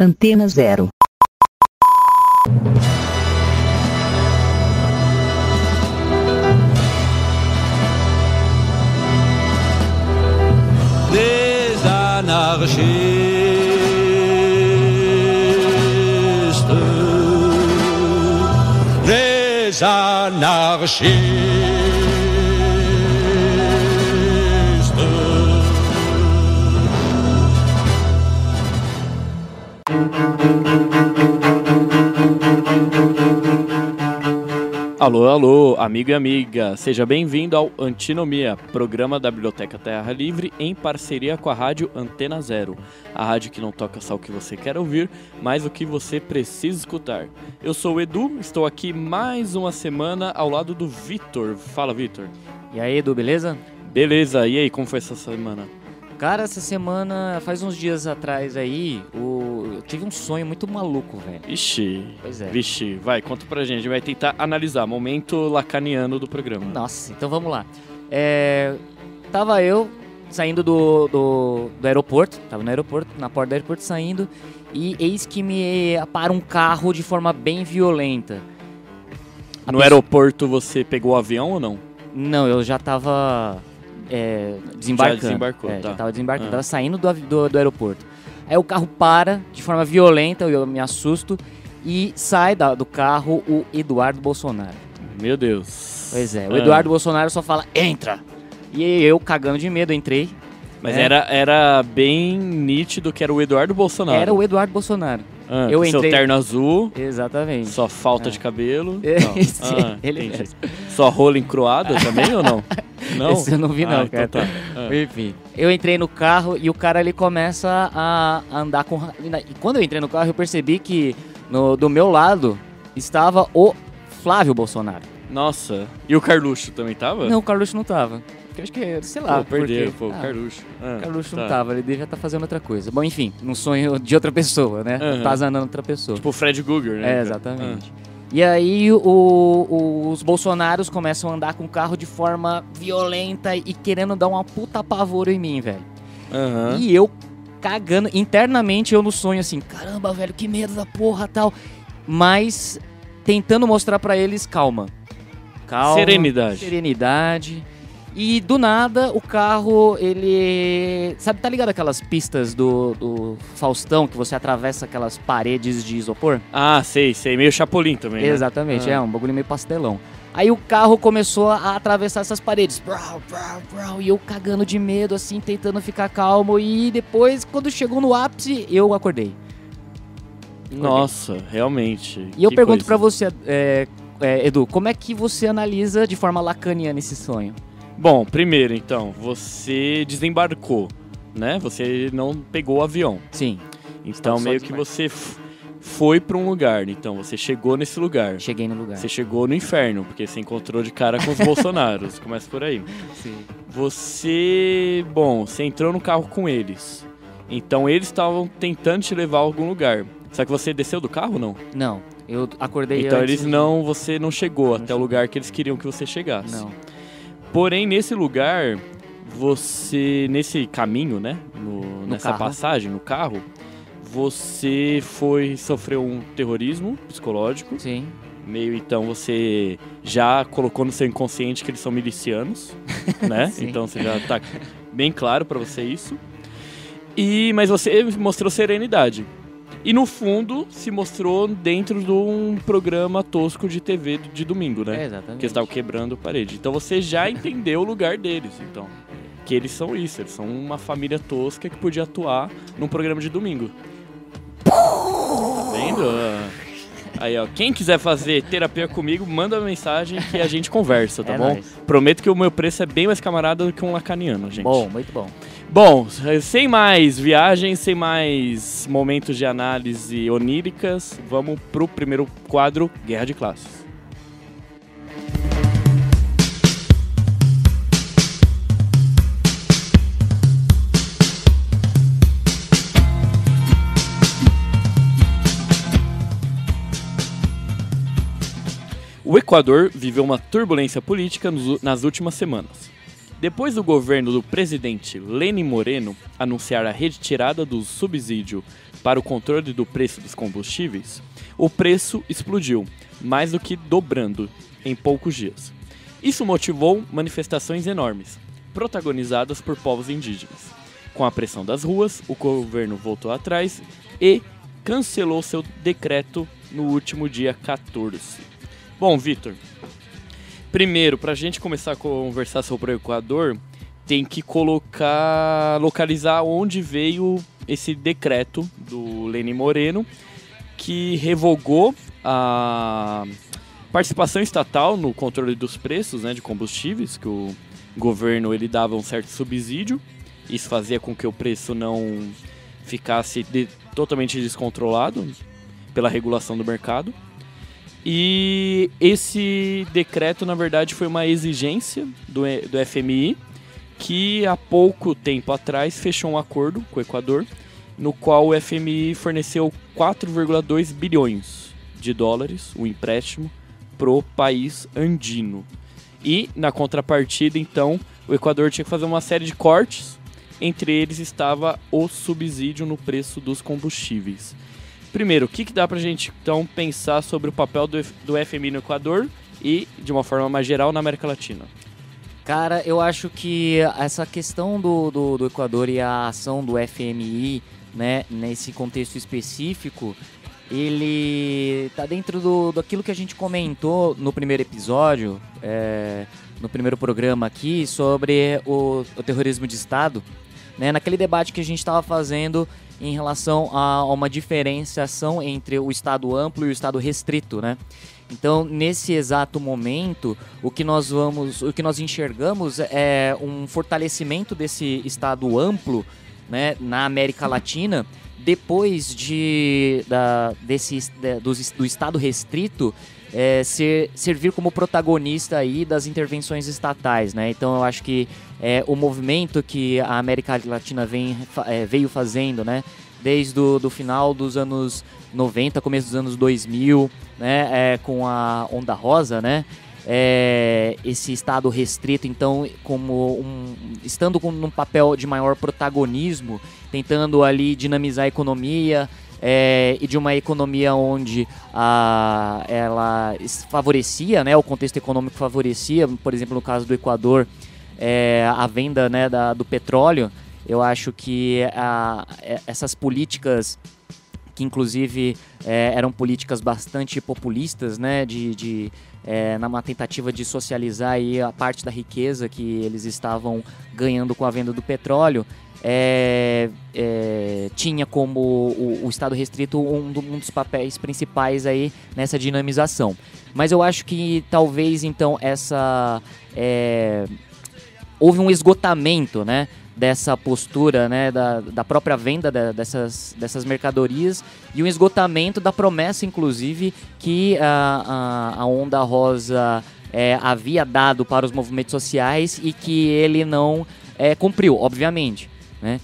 Antena Zero. Les anarchistes, les anarchistes. Alô, alô, amigo e amiga, seja bem-vindo ao Antinomia, programa da Biblioteca Terra Livre em parceria com a rádio Antena Zero, a rádio que não toca só o que você quer ouvir, mas o que você precisa escutar. Eu sou o Edu, estou aqui mais uma semana ao lado do Vitor. Fala, Vitor. E aí, Edu, beleza? Beleza, e aí, como foi essa semana? Cara, essa semana, faz uns dias atrás aí, eu tive um sonho muito maluco, velho. Ixi, Pois é. Vixe, vai, conta pra gente, vai tentar analisar, momento lacaniano do programa. Nossa, então vamos lá. Tava eu saindo do aeroporto, tava no aeroporto, na porta do aeroporto saindo, e eis que me para um carro de forma bem violenta. No aeroporto você pegou o avião ou não? Não, eu já tava desembarcando. Já desembarcou, tá. Já tava desembarcando, tava saindo do aeroporto. Aí o carro para de forma violenta, eu me assusto, e sai do carro o Eduardo Bolsonaro. Meu Deus. Pois é, o Eduardo Bolsonaro só fala, entra! E eu, cagando de medo, entrei. Mas era bem nítido que era o Eduardo Bolsonaro. Era o Eduardo Bolsonaro. Eu entrei... Seu terno azul, Exatamente. só falta de cabelo. Esse, ele entendi. mesmo. Só rola encruada também ou não? Não? Esse eu não vi não, cara. Então tá. Enfim, eu entrei no carro e o cara ele começa a andar com... E quando eu entrei no carro eu percebi que do meu lado estava o Flávio Bolsonaro. Nossa, e o Carluxo também tava? Não, o Carluxo não tava. Porque eu acho que, sei lá, perdeu, porque... o Carluxo. O Carluxo tá. não tava, ele devia estar fazendo outra coisa. Bom, enfim, num sonho de outra pessoa, né? Atazanando outra pessoa. Tipo o Fred Guger, né? Exatamente. E aí os bolsonaros começam a andar com o carro de forma violenta e querendo dar uma puta apavoro em mim, velho. E eu cagando, internamente eu no sonho assim, caramba, velho, que medo da porra, tal. Mas tentando mostrar pra eles calma. Serenidade. E do nada o carro, ele... Sabe, tá ligado aquelas pistas do Faustão que você atravessa aquelas paredes de isopor? Ah, sei. Meio Chapolin também, né? Exatamente, um bagulho meio pastelão. Aí o carro começou a atravessar essas paredes. Brau, brau, brau, e eu cagando de medo, assim, tentando ficar calmo. E depois, quando chegou no ápice, eu acordei. Nossa, realmente. E eu pergunto pra você, Edu, como é que você analisa de forma lacaniana esse sonho? Bom, primeiro, então, você desembarcou, né? Você não pegou o avião. Sim. Então, meio que você foi pra um lugar. Então, você chegou nesse lugar. Cheguei no lugar. Você chegou no inferno, porque você encontrou de cara com os bolsonaros. Começa por aí. Sim. Você entrou no carro com eles. Então, eles estavam tentando te levar a algum lugar. Só que você desceu do carro ou não? Não, eu acordei então, antes. Você não chegou até o lugar que eles queriam que você chegasse. Não. Porém, nesse lugar, nesse caminho, né, nessa carro. passagem, no carro, você sofreu um terrorismo psicológico. Sim. Então, você já colocou no seu inconsciente que eles são milicianos, né? Sim. Então, você já tá bem claro pra você isso. Mas você mostrou serenidade. E no fundo, se mostrou dentro de um programa tosco de TV de domingo, né? Exatamente. Que eles estavam quebrando parede. Então você já entendeu o lugar deles, então. Que eles são isso, eles são uma família tosca que podia atuar num programa de domingo. Tá vendo? Aí, ó, quem quiser fazer terapia comigo, manda uma mensagem que a gente conversa, tá bom? Nóis. Prometo que o meu preço é bem mais camarada do que um lacaniano, gente. Bom, muito bom. Bom, sem mais viagens, sem mais momentos de análise oníricas, vamos pro primeiro quadro, Guerra de Classes. O Equador viveu uma turbulência política nas últimas semanas. Depois do governo do presidente Lenin Moreno anunciar a retirada do subsídio para o controle do preço dos combustíveis, o preço explodiu, mais do que dobrando em poucos dias. Isso motivou manifestações enormes, protagonizadas por povos indígenas. Com a pressão das ruas, o governo voltou atrás e cancelou seu decreto no último dia 14. Bom, Vitor, primeiro, para a gente começar a conversar sobre o Equador, tem que localizar onde veio esse decreto do Lenin Moreno, que revogou a participação estatal no controle dos preços, né, de combustíveis, que o governo ele dava um certo subsídio. Isso fazia com que o preço não ficasse totalmente descontrolado pela regulação do mercado. E esse decreto, na verdade, foi uma exigência do FMI, que há pouco tempo atrás fechou um acordo com o Equador, no qual o FMI forneceu 4,2 bilhões de dólares, um empréstimo, para o país andino. E, na contrapartida, então, o Equador tinha que fazer uma série de cortes, entre eles estava o subsídio no preço dos combustíveis. Primeiro, o que dá pra gente, então, pensar sobre o papel do FMI no Equador e, de uma forma mais geral, na América Latina? Cara, eu acho que essa questão do Equador e a ação do FMI, né, nesse contexto específico, ele tá dentro daquilo que a gente comentou no primeiro episódio, no primeiro programa aqui, sobre o terrorismo de Estado, né, naquele debate que a gente estava fazendo em relação a uma diferenciação entre o Estado amplo e o Estado restrito, né? Então, nesse exato momento, o que nós enxergamos é um fortalecimento desse Estado amplo, né, na América Latina, depois do Estado restrito servir como protagonista aí das intervenções estatais, né? Então eu acho que o movimento que a América Latina veio fazendo, né, desde do final dos anos 90, começo dos anos 2000, né, com a Onda Rosa, né, esse Estado restrito, então, estando num papel de maior protagonismo, tentando ali dinamizar a economia, e de uma economia onde ela favorecia, né, o contexto econômico favorecia, por exemplo, no caso do Equador, a venda, né, do petróleo. Eu acho que essas políticas, que inclusive eram políticas bastante populistas, né, numa tentativa de socializar aí a parte da riqueza que eles estavam ganhando com a venda do petróleo, tinha como o Estado restrito um dos papéis principais aí nessa dinamização. Mas eu acho que talvez então houve um esgotamento, né, dessa postura, né, da própria venda dessas mercadorias, e um esgotamento da promessa, inclusive, que a Onda Rosa havia dado para os movimentos sociais e que ele não cumpriu, obviamente, né?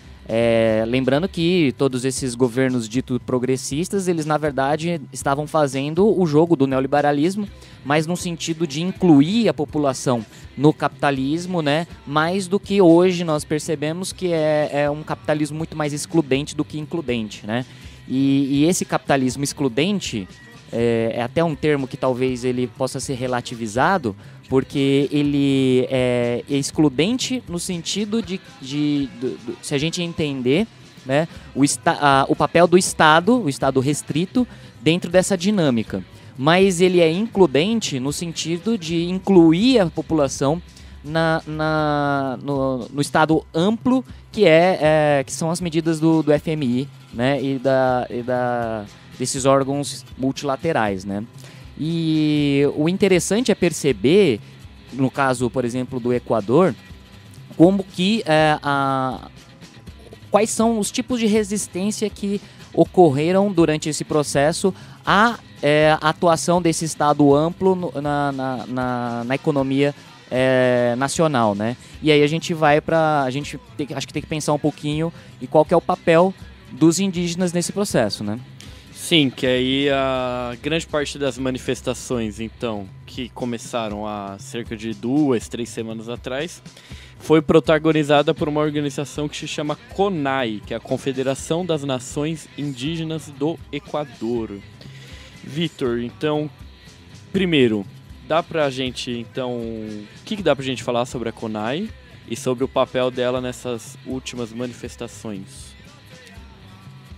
Lembrando que todos esses governos ditos progressistas, eles na verdade estavam fazendo o jogo do neoliberalismo, mas no sentido de incluir a população no capitalismo, né, mais do que hoje nós percebemos que é um capitalismo muito mais excludente do que includente, né? E esse capitalismo excludente é até um termo que talvez ele possa ser relativizado, porque ele é excludente no sentido de se a gente entender, né, o papel do Estado, o Estado restrito, dentro dessa dinâmica. Mas ele é includente no sentido de incluir a população no Estado amplo, que são as medidas do FMI, né, e desses órgãos multilaterais, né? E o interessante é perceber, no caso, por exemplo, do Equador, como que quais são os tipos de resistência que ocorreram durante esse processo à atuação desse Estado amplo na economia nacional, né? E aí acho que tem que pensar um pouquinho em qual que é o papel dos indígenas nesse processo, né? Sim, que aí a grande parte das manifestações, então, que começaram há cerca de 2, 3 semanas atrás, foi protagonizada por uma organização que se chama CONAI, que é a Confederação das Nações Indígenas do Equador. Vitor, então, primeiro, dá pra gente, então, o que dá pra gente falar sobre a CONAI e sobre o papel dela nessas últimas manifestações?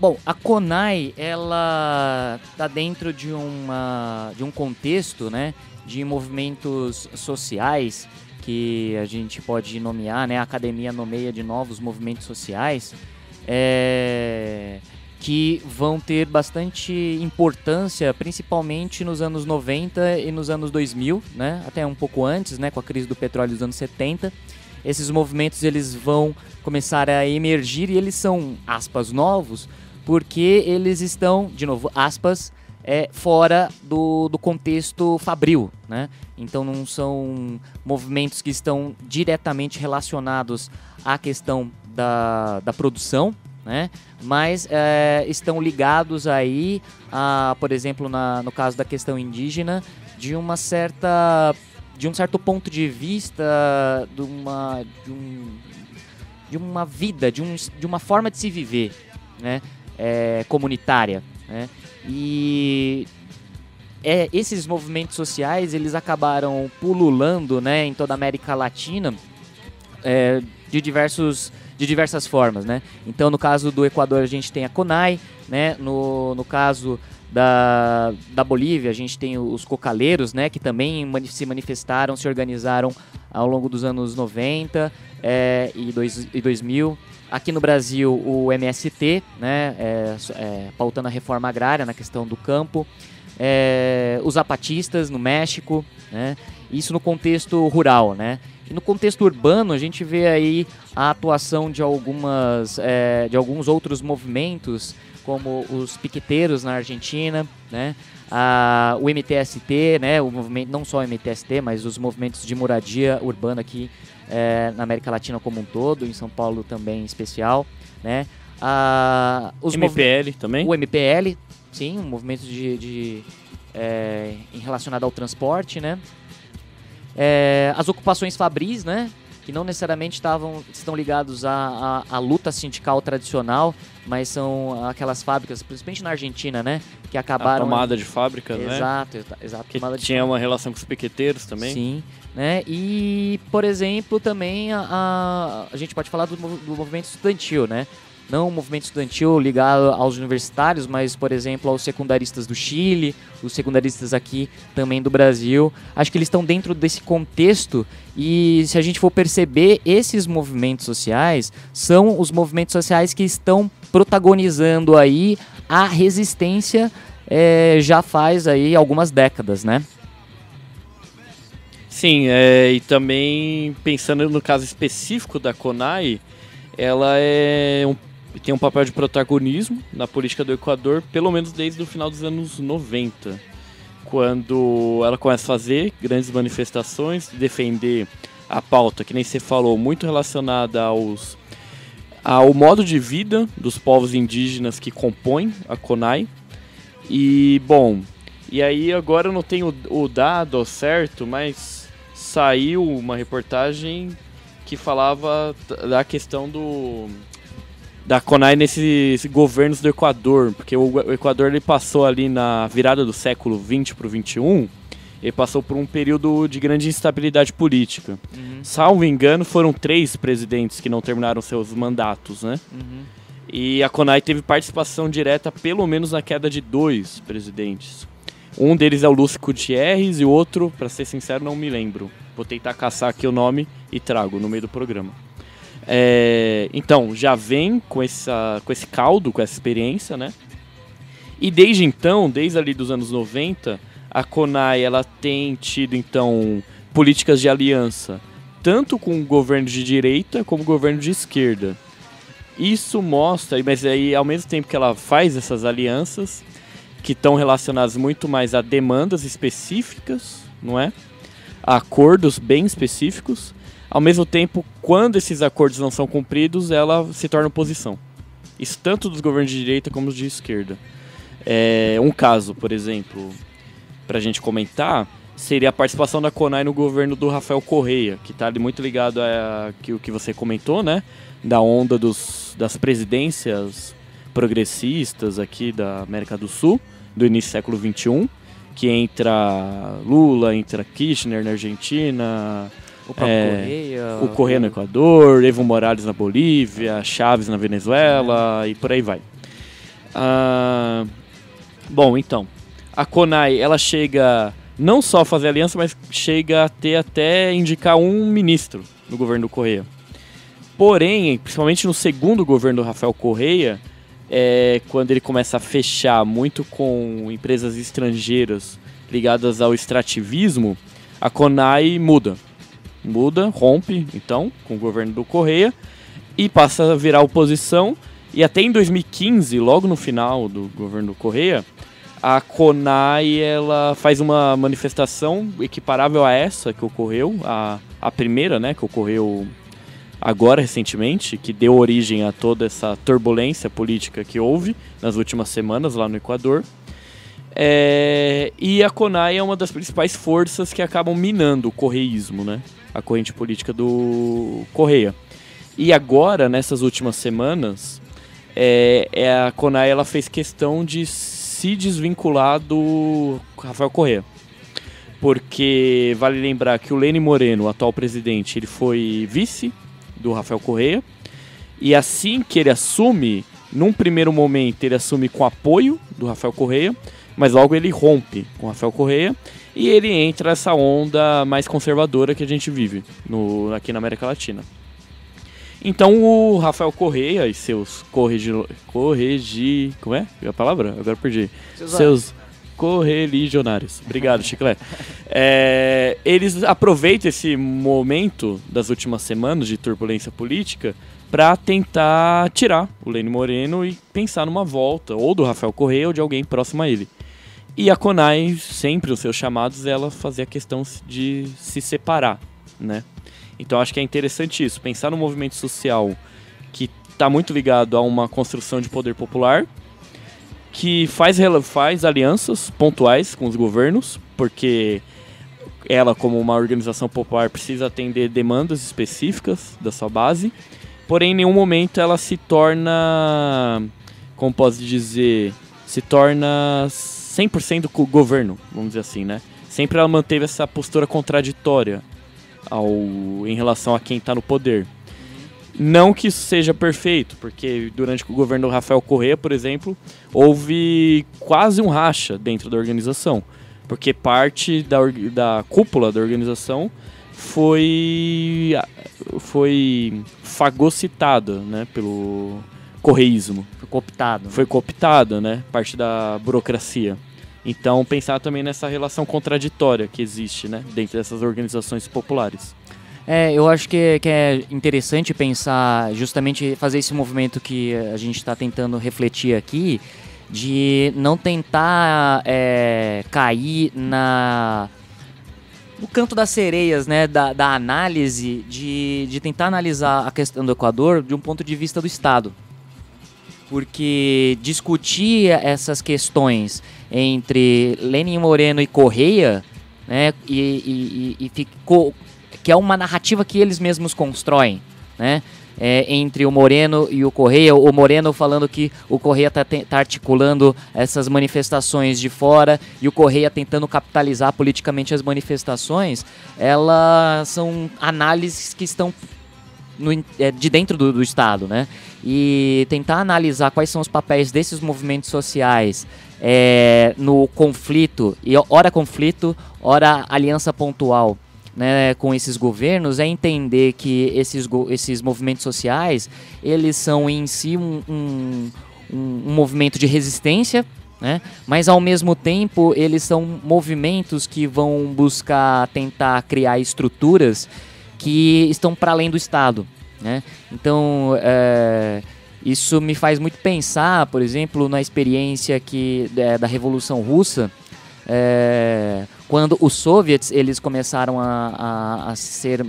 Bom, a CONAI, ela está dentro de um contexto, né, de movimentos sociais que a gente pode nomear, né, a academia nomeia de novos movimentos sociais, que vão ter bastante importância, principalmente nos anos 90 e nos anos 2000, né, até um pouco antes, né, com a crise do petróleo dos anos 70. Esses movimentos eles vão começar a emergir e eles são, aspas, novos, porque eles estão, de novo, aspas, fora do contexto fabril, né? Então não são movimentos que estão diretamente relacionados à questão da produção, né? Mas estão ligados aí, por exemplo, no caso da questão indígena, de um certo ponto de vista, de uma vida, de uma forma de se viver, né? Comunitária, né? E esses movimentos sociais eles acabaram pululando, né, em toda a América Latina de diversas formas, né? Então, no caso do Equador, a gente tem a CONAI, né? No caso da Bolívia, a gente tem os cocaleiros, né, que também se manifestaram, se organizaram ao longo dos anos 90 e 2000. Aqui no Brasil, o MST, né, pautando a reforma agrária na questão do campo. Os zapatistas no México, né, isso no contexto rural, né. E no contexto urbano, a gente vê aí a atuação de alguns outros movimentos, como os piqueteiros na Argentina, né, o MTST, né, o movimento, não só o MTST, mas os movimentos de moradia urbana aqui na América Latina como um todo, em São Paulo também em especial, né. Os MPL também? O MPL, sim, um movimento relacionado ao transporte, né. As ocupações fabris, né, que não necessariamente estão ligados à luta sindical tradicional, mas são aquelas fábricas, principalmente na Argentina, né, que acabaram... A tomada de fábricas, né? Exato. Que tinha uma relação com os piqueteiros também. Sim, né, e, por exemplo, também a gente pode falar do movimento estudantil, né, não o movimento estudantil ligado aos universitários, mas, por exemplo, aos secundaristas do Chile, os secundaristas aqui também do Brasil. Acho que eles estão dentro desse contexto e, se a gente for perceber, esses movimentos sociais são os movimentos sociais que estão protagonizando aí a resistência já faz aí algumas décadas, né? Sim, e também pensando no caso específico da CONAI, ela tem um papel de protagonismo na política do Equador, pelo menos desde o final dos anos 90, quando ela começa a fazer grandes manifestações, defender a pauta, que nem você falou, muito relacionada ao modo de vida dos povos indígenas que compõem a CONAI. E, bom, e aí agora eu não tenho o dado certo, mas saiu uma reportagem que falava da questão da CONAI nesses governos do Equador, porque o Equador ele passou ali na virada do século XX para o XXI, ele passou por um período de grande instabilidade política. Uhum. Salvo engano, foram 3 presidentes que não terminaram seus mandatos, né? Uhum. E a CONAI teve participação direta, pelo menos, na queda de 2 presidentes. Um deles é o Lúcio Gutierrez e o outro, para ser sincero, não me lembro. Vou tentar caçar aqui o nome e trago no meio do programa. Então, já vem com esse caldo, com essa experiência, né? E desde então, desde ali dos anos 90, a CONAI ela tem tido, então, políticas de aliança, tanto com o governo de direita como o governo de esquerda. Isso mostra, mas aí ao mesmo tempo que ela faz essas alianças, que estão relacionadas muito mais a demandas específicas, não é? A acordos bem específicos. Ao mesmo tempo, quando esses acordos não são cumpridos, ela se torna oposição. Isso tanto dos governos de direita como dos de esquerda. Um caso, por exemplo, pra gente comentar, seria a participação da CONAI no governo do Rafael Correa, que está muito ligado o que você comentou, né? Da onda das presidências progressistas aqui da América do Sul, do início do século XXI, que entra Lula, entra Kirchner na Argentina, o Correa no Equador, Evo Morales na Bolívia, Chávez na Venezuela e por aí vai. Bom, então, a CONAI, ela chega não só a fazer aliança, mas chega a ter até indicar um ministro no governo do Correa. Porém, principalmente no segundo governo do Rafael Correa, quando ele começa a fechar muito com empresas estrangeiras ligadas ao extrativismo, a CONAI muda, rompe, então, com o governo do Correa e passa a virar oposição. E até em 2015, logo no final do governo do Correa, a CONAI ela faz uma manifestação equiparável a essa que ocorreu, a primeira, né, que ocorreu agora recentemente, que deu origem a toda essa turbulência política que houve nas últimas semanas lá no Equador. E a CONAI é uma das principais forças que acabam minando o correísmo, né, a corrente política do Correa. E agora, nessas últimas semanas, a CONAI ela fez questão de se desvincular do Rafael Correa. Porque vale lembrar que o Lenin Moreno, o atual presidente, ele foi vice do Rafael Correa. E assim que ele assume, num primeiro momento ele assume com apoio do Rafael Correa, mas logo ele rompe com o Rafael Correa e ele entra nessa onda mais conservadora que a gente vive aqui na América Latina. Então o Rafael Correa e seus como é a palavra? Agora perdi. Seus correligionários. Obrigado, Chiclete. Eles aproveitam esse momento das últimas semanas de turbulência política para tentar tirar o Lenin Moreno e pensar numa volta, ou do Rafael Correa ou de alguém próximo a ele. E a CONAI, sempre nos seus chamados, ela fazia a questão de se separar, né? Então acho que é interessante isso, pensar num movimento social que está muito ligado a uma construção de poder popular, que faz alianças pontuais com os governos, porque ela, como uma organização popular, precisa atender demandas específicas da sua base, porém em nenhum momento ela se torna, como posso dizer, 100% governo, vamos dizer assim, né? Sempre ela manteve essa postura contraditória em relação a quem está no poder. Não que isso seja perfeito, porque durante o governo do Rafael Correa, por exemplo, houve quase um racha dentro da organização, porque parte da cúpula da organização foi fagocitada, né, pelo correísmo. Foi cooptada, né, parte da burocracia. Então, pensar também nessa relação contraditória que existe, né, dentro dessas organizações populares. Eu acho que é interessante pensar, justamente fazer esse movimento que a gente está tentando refletir aqui, de não tentar cair no canto das sereias, né, da análise, de tentar analisar a questão do Equador de um ponto de vista do Estado. Porque discutir essas questões entre Lenin Moreno e Correa, né, e ficou, que é uma narrativa que eles mesmos constroem, né, entre o Moreno e o Correa, o Moreno falando que o Correa está articulando essas manifestações de fora e o Correa tentando capitalizar politicamente as manifestações, elas são análises que estão de dentro do Estado, né? E tentar analisar quais são os papéis desses movimentos sociais no conflito, e ora aliança pontual, né, com esses governos, é entender que esses movimentos sociais, eles são em si um movimento de resistência, né? Mas ao mesmo tempo eles são movimentos que vão buscar tentar criar estruturas que estão para além do Estado, né? Então, isso me faz muito pensar, por exemplo, na experiência da Revolução Russa, quando os soviets eles começaram a ser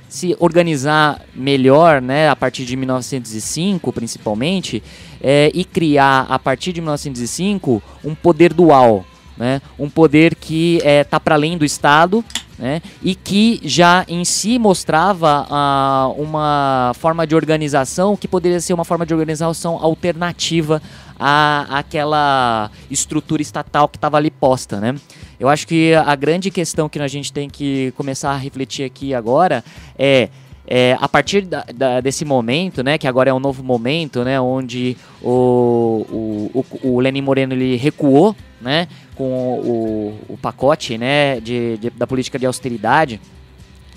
se organizar melhor, né, a partir de 1905, principalmente, e criar, a partir de 1905, um poder dual, né, um poder que está para além do Estado, né, e que já em si mostrava uma forma de organização que poderia ser uma forma de organização alternativa àquela estrutura estatal que estava ali posta, né? Eu acho que a grande questão que a gente tem que começar a refletir aqui agora a partir desse momento, né, que agora é um novo momento, né, onde o Lenin Moreno ele recuou, né, com o pacote, né, da política de austeridade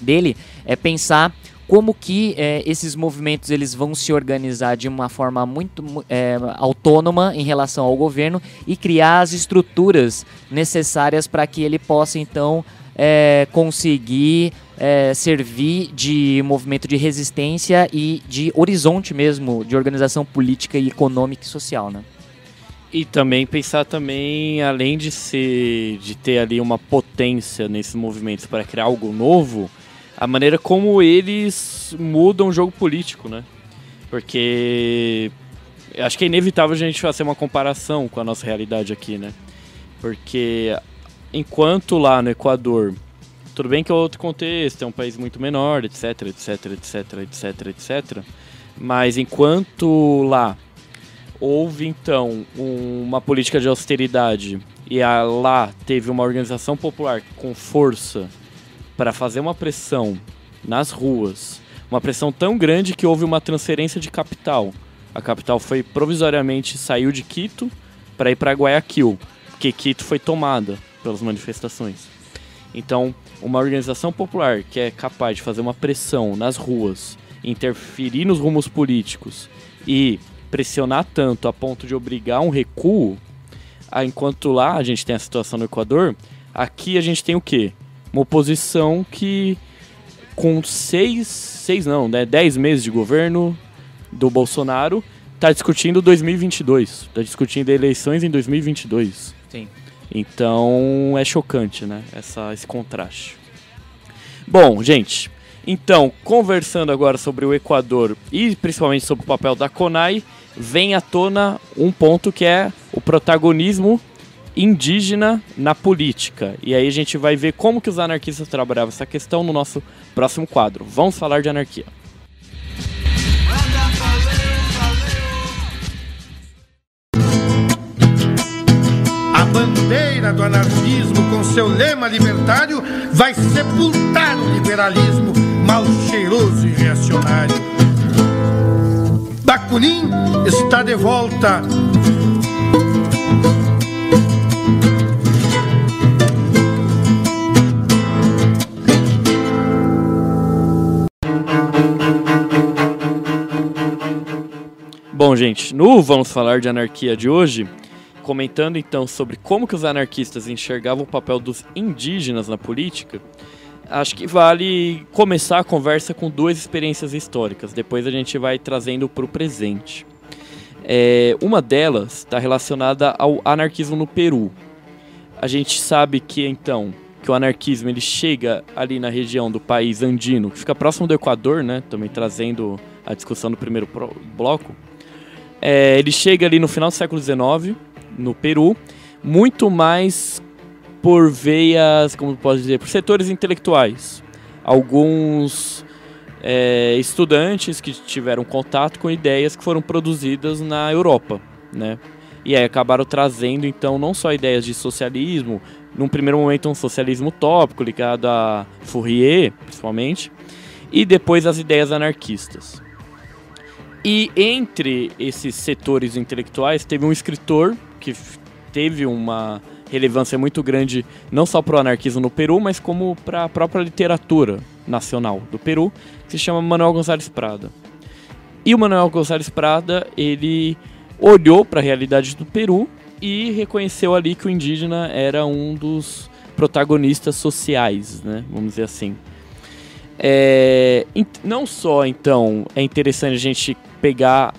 dele, pensar como que esses movimentos eles vão se organizar de uma forma muito autônoma em relação ao governo e criar as estruturas necessárias para que ele possa, então, conseguir servir de movimento de resistência e de horizonte mesmo, de organização política e econômica e social, né? E também pensar também, além de ter ali uma potência nesses movimentos para criar algo novo, a maneira como eles mudam o jogo político, né? Porque acho que é inevitável a gente fazer uma comparação com a nossa realidade aqui, né? Porque enquanto lá no Equador, tudo bem que é outro contexto, é um país muito menor, etc, etc, etc, etc, etc. Mas enquanto lá houve então uma política de austeridade e lá teve uma organização popular com força para fazer uma pressão nas ruas, uma pressão tão grande que houve uma transferência de capital. A capital foi provisoriamente, saiu de Quito para ir para Guayaquil, porque Quito foi tomada pelas manifestações. Então, uma organização popular que é capaz de fazer uma pressão nas ruas, interferir nos rumos políticos e pressionar tanto a ponto de obrigar um recuo, enquanto lá a gente tem a situação no Equador, aqui a gente tem o quê? Uma oposição que com 10 meses de governo do Bolsonaro está discutindo 2022, está discutindo eleições em 2022. Sim. Então é chocante, né? Esse contraste. Bom, gente, então, conversando agora sobre o Equador e principalmente sobre o papel da CONAI, vem à tona um ponto que é o protagonismo indígena na política. E aí a gente vai ver como que os anarquistas trabalhavam essa questão no nosso próximo quadro. Vamos falar de anarquia. A bandeira do anarquismo, com seu lema libertário, vai sepultar o liberalismo mal cheiroso e reacionário. Bakunin está de volta. Bom, gente, no Vamos Falar de Anarquia de hoje, comentando então sobre como que os anarquistas enxergavam o papel dos indígenas na política, acho que vale começar a conversa com duas experiências históricas, depois a gente vai trazendo para o presente. Uma delas está relacionada ao anarquismo no Peru. A gente sabe que então que o anarquismo ele chega ali na região do país andino, que fica próximo do Equador, né? Também trazendo a discussão do primeiro bloco. Ele chega ali no final do século XIX, no Peru, muito mais por veias, como posso dizer, por setores intelectuais. Alguns estudantes que tiveram contato com ideias que foram produzidas na Europa, né? E aí acabaram trazendo, então, não só ideias de socialismo, num primeiro momento um socialismo utópico ligado a Fourier, principalmente, e depois as ideias anarquistas. E entre esses setores intelectuais teve um escritor que teve uma relevância muito grande não só para o anarquismo no Peru, mas como para a própria literatura nacional do Peru, que se chama Manuel González Prada. E o Manuel González Prada, ele olhou para a realidade do Peru e reconheceu ali que o indígena era um dos protagonistas sociais, né? Vamos dizer assim. Não só, então, é interessante a gente pegar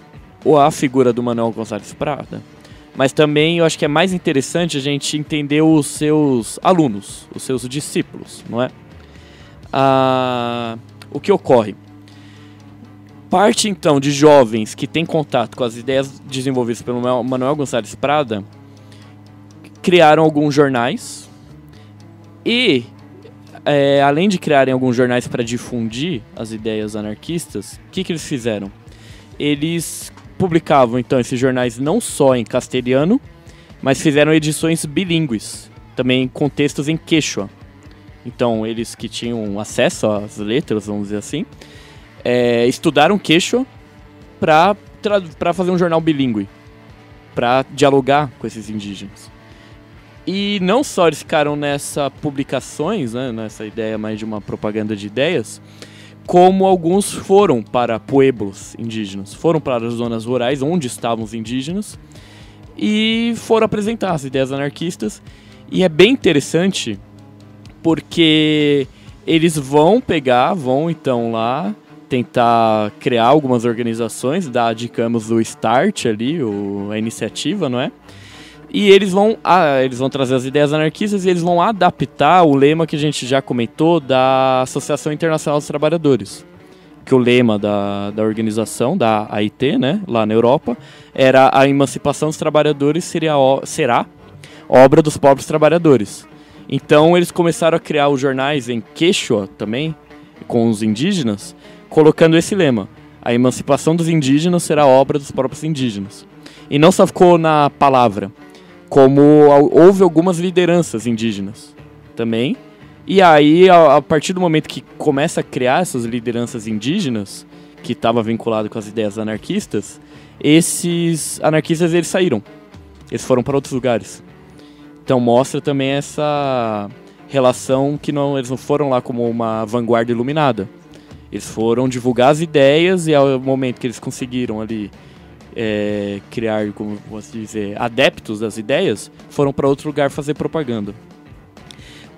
a figura do Manuel González Prada, mas também eu acho que é mais interessante a gente entender os seus alunos, os seus discípulos, não é? o que ocorre? Parte, então, de jovens que têm contato com as ideias desenvolvidas pelo Manuel Gonçalves Prada criaram alguns jornais e, além de criarem alguns jornais para difundir as ideias anarquistas, o que eles fizeram? Eles publicavam, então, esses jornais não só em castelhano, mas fizeram edições bilíngues, também com textos em quechua. Então, eles que tinham acesso às letras, vamos dizer assim, estudaram quechua para fazer um jornal bilíngue, para dialogar com esses indígenas. E não só eles ficaram nessas publicações, né, nessa ideia mais de uma propaganda de ideias, como alguns foram para pueblos indígenas, foram para as zonas rurais onde estavam os indígenas e foram apresentar as ideias anarquistas. E é bem interessante porque eles vão então lá tentar criar algumas organizações, dar, digamos, o start ali, a iniciativa, não é? E eles vão trazer as ideias anarquistas e eles vão adaptar o lema que a gente já comentou da Associação Internacional dos Trabalhadores. Que o lema da organização, da AIT, né, lá na Europa, era a emancipação dos trabalhadores será obra dos pobres trabalhadores. Então eles começaram a criar os jornais em quechua também, com os indígenas, colocando esse lema: a emancipação dos indígenas será obra dos próprios indígenas. E não só ficou na palavra, como houve algumas lideranças indígenas também. E aí, a partir do momento que começa a criar essas lideranças indígenas, que estava vinculado com as ideias anarquistas, esses anarquistas eles saíram. Eles foram para outros lugares. Então mostra também essa relação que eles não foram lá como uma vanguarda iluminada. Eles foram divulgar as ideias e ao momento que eles conseguiram ali criar, como posso dizer, adeptos das ideias, foram para outro lugar fazer propaganda.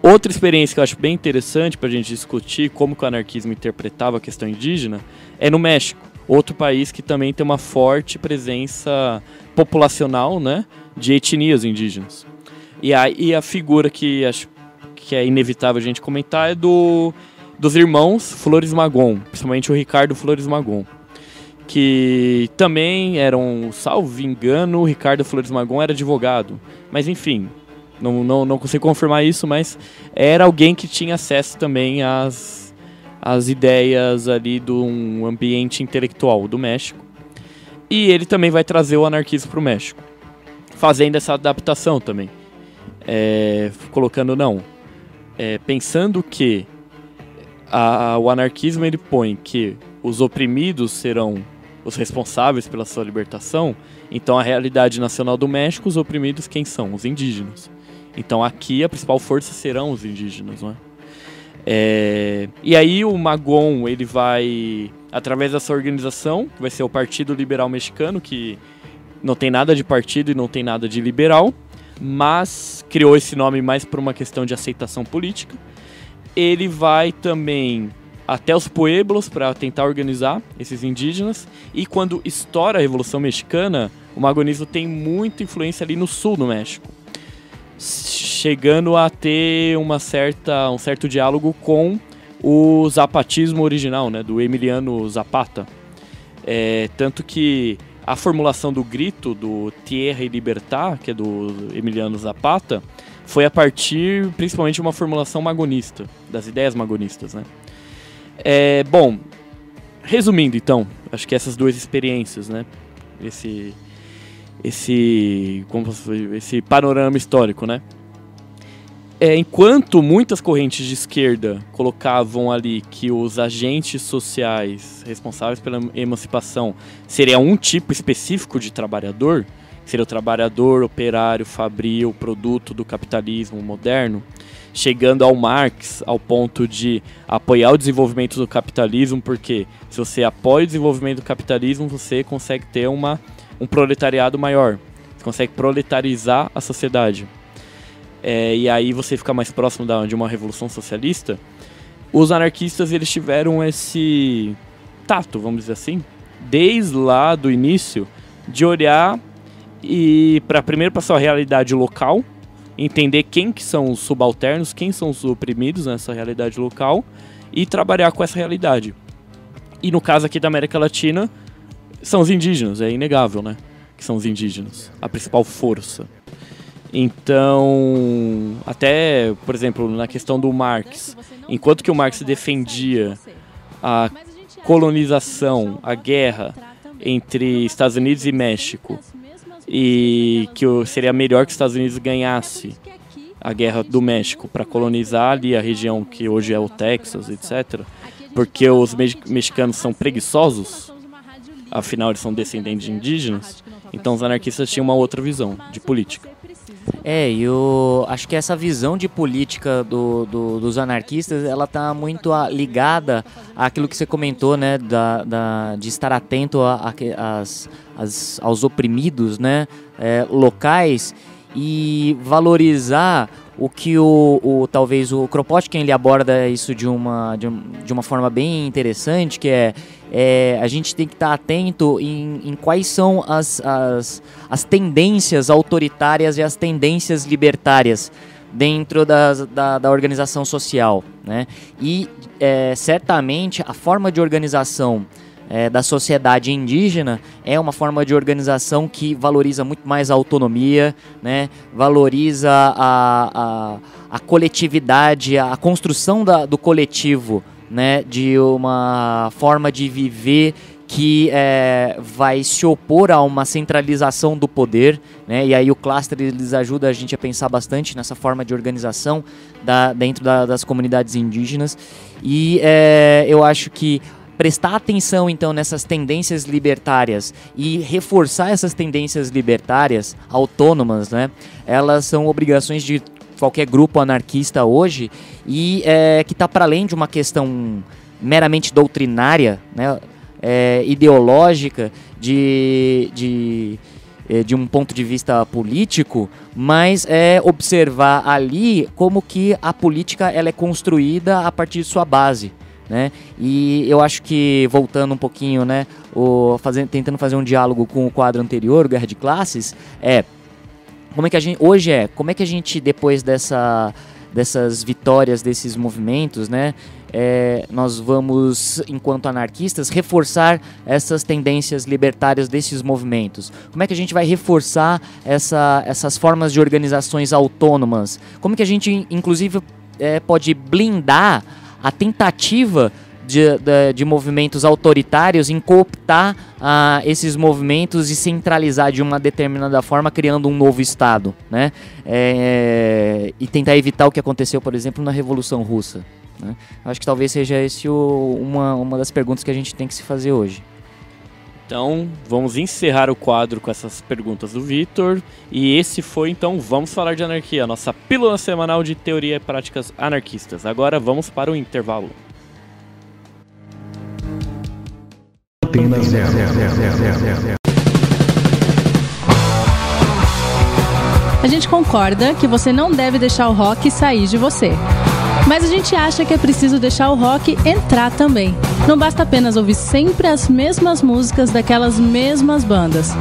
Outra experiência que eu acho bem interessante para a gente discutir como que o anarquismo interpretava a questão indígena é no México, outro país que também tem uma forte presença populacional, né, de etnias indígenas. E aí a figura que acho que é inevitável a gente comentar é dos irmãos Flores Magón, principalmente o Ricardo Flores Magón, que também eram, salvo engano, o Ricardo Flores Magón era advogado, mas enfim, não consigo confirmar isso, mas era alguém que tinha acesso também às ideias ali de um ambiente intelectual do México, e ele também vai trazer o anarquismo para o México, fazendo essa adaptação também, pensando que o anarquismo ele põe que os oprimidos serão os responsáveis pela sua libertação. Então a realidade nacional do México, os oprimidos quem são? Os indígenas. Então aqui a principal força serão os indígenas, não é? E aí o Magón, ele vai, através dessa organização, que vai ser o Partido Liberal Mexicano, que não tem nada de partido e não tem nada de liberal, mas criou esse nome mais por uma questão de aceitação política. Ele vai também até os pueblos para tentar organizar esses indígenas, e quando estoura a Revolução Mexicana, o magonismo tem muita influência ali no sul do México, chegando a ter um certo diálogo com o zapatismo original, né, do Emiliano Zapata. Tanto que a formulação do grito do Tierra y Libertad, que é do Emiliano Zapata, foi a partir principalmente de uma formulação magonista, das ideias magonistas, né? Bom, resumindo então, acho que essas duas experiências, né? Esse panorama histórico, né? Enquanto muitas correntes de esquerda colocavam ali que os agentes sociais responsáveis pela emancipação seriam um tipo específico de trabalhador, que seria o trabalhador, operário, fabril, produto do capitalismo moderno, chegando ao Marx ao ponto de apoiar o desenvolvimento do capitalismo, porque se você apoia o desenvolvimento do capitalismo, você consegue ter um proletariado maior, você consegue proletarizar a sociedade. E aí você fica mais próximo de uma revolução socialista. Os anarquistas eles tiveram esse tato, vamos dizer assim, desde lá do início, de olhar e primeiro para sua realidade local, entender quem que são os subalternos, quem são os oprimidos nessa realidade local e trabalhar com essa realidade. E no caso aqui da América Latina, são os indígenas, é inegável, né? Que são os indígenas, a principal força. Então, até, por exemplo, na questão do Marx, enquanto que o Marx defendia a colonização, a guerra entre Estados Unidos e México, e que seria melhor que os Estados Unidos ganhasse a guerra do México para colonizar ali a região que hoje é o Texas, etc., porque os mexicanos são preguiçosos, afinal eles são descendentes de indígenas, então os anarquistas tinham uma outra visão de política. E eu acho que essa visão de política dos anarquistas, ela tá muito ligada àquilo que você comentou, né, de estar atento aos oprimidos, né, locais, e valorizar o que talvez o Kropotkin ele aborda isso de uma forma bem interessante, que a gente tem que estar atento em quais são as tendências autoritárias e as tendências libertárias dentro da organização social, né? E certamente a forma de organização da sociedade indígena é uma forma de organização que valoriza muito mais a autonomia, né? Valoriza a coletividade, a construção do coletivo, né? De uma forma de viver que vai se opor a uma centralização do poder, né? E aí o cluster eles ajuda a gente a pensar bastante nessa forma de organização dentro das comunidades indígenas. E eu acho que prestar atenção, então, nessas tendências libertárias e reforçar essas tendências libertárias autônomas, né? Elas são obrigações de qualquer grupo anarquista hoje e que está para além de uma questão meramente doutrinária, né? Ideológica, de um ponto de vista político, mas observar ali como que a política ela é construída a partir de sua base, né? E eu acho que, voltando um pouquinho, né, tentando fazer um diálogo com o quadro anterior, Guerra de Classes, como é que a gente, depois dessas vitórias desses movimentos, né, nós vamos, enquanto anarquistas, reforçar essas tendências libertárias desses movimentos? Como é que a gente vai reforçar essas formas de organizações autônomas? Como que a gente, inclusive, pode blindar a tentativa de movimentos autoritários em cooptar esses movimentos e centralizar de uma determinada forma, criando um novo Estado, né? E tentar evitar o que aconteceu, por exemplo, na Revolução Russa, né? Eu acho que talvez seja esse uma das perguntas que a gente tem que se fazer hoje. Então, vamos encerrar o quadro com essas perguntas do Vitor. E esse foi, então, Vamos Falar de Anarquia, nossa pílula semanal de teoria e práticas anarquistas. Agora vamos para o intervalo. A gente concorda que você não deve deixar o rock sair de você. Mas a gente acha que é preciso deixar o rock entrar também. Não basta apenas ouvir sempre as mesmas músicas daquelas mesmas bandas.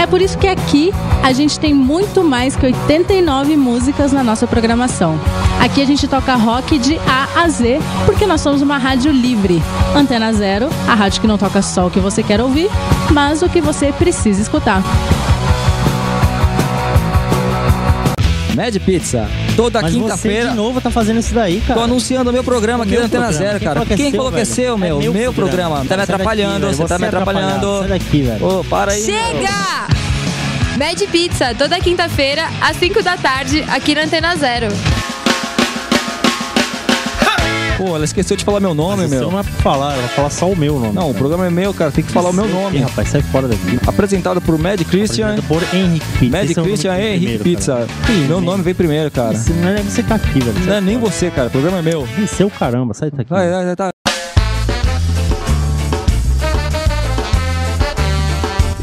É por isso que aqui a gente tem muito mais que 89 músicas na nossa programação. Aqui a gente toca rock de A a Z, porque nós somos uma rádio livre. Antena Zero, a rádio que não toca só o que você quer ouvir, mas o que você precisa escutar. Mad Pizza, toda quinta-feira. Você de novo tá fazendo isso daí, cara. Tô anunciando o meu programa aqui na Antena Zero, cara. Quem falou que é seu, meu? Meu programa. Tá me atrapalhando, você tá me atrapalhando. Sai daqui, velho. Ô, para aí. Chega! Mad Pizza, toda quinta-feira, às 5 da tarde, aqui na Antena Zero. Pô, ela esqueceu de falar meu nome, mas meu. Você não é pra falar, ela vai falar só o meu nome. Não, cara. O programa é meu, cara. Tem que falar o meu nome. Rapaz, sai fora daqui. Apresentado por Mad Christian. Apresentado por Henrique Pizza. Mad Christian e Henrique Pizza. Meu nome veio primeiro, cara. Não é você tá aqui, velho. Não é nem você, cara. O programa é meu. Ih, seu caramba, sai daqui. Vai, tá.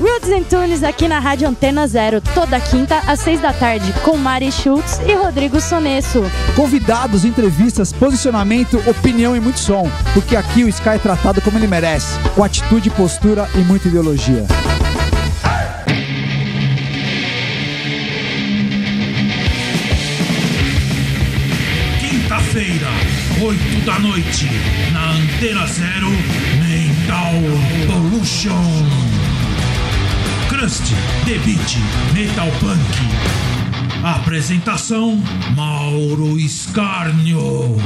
Roots and Tunes aqui na Rádio Antena Zero, toda quinta às 6 da tarde, com Mari Schultz e Rodrigo Sonesso. Convidados, entrevistas, posicionamento, opinião e muito som, porque aqui o Sky é tratado como ele merece, com atitude, postura e muita ideologia. 8 da noite, na Antena Zero, Mental Pollution. Crust, The Beat, Metal Punk. Apresentação, Mauro Escárnio.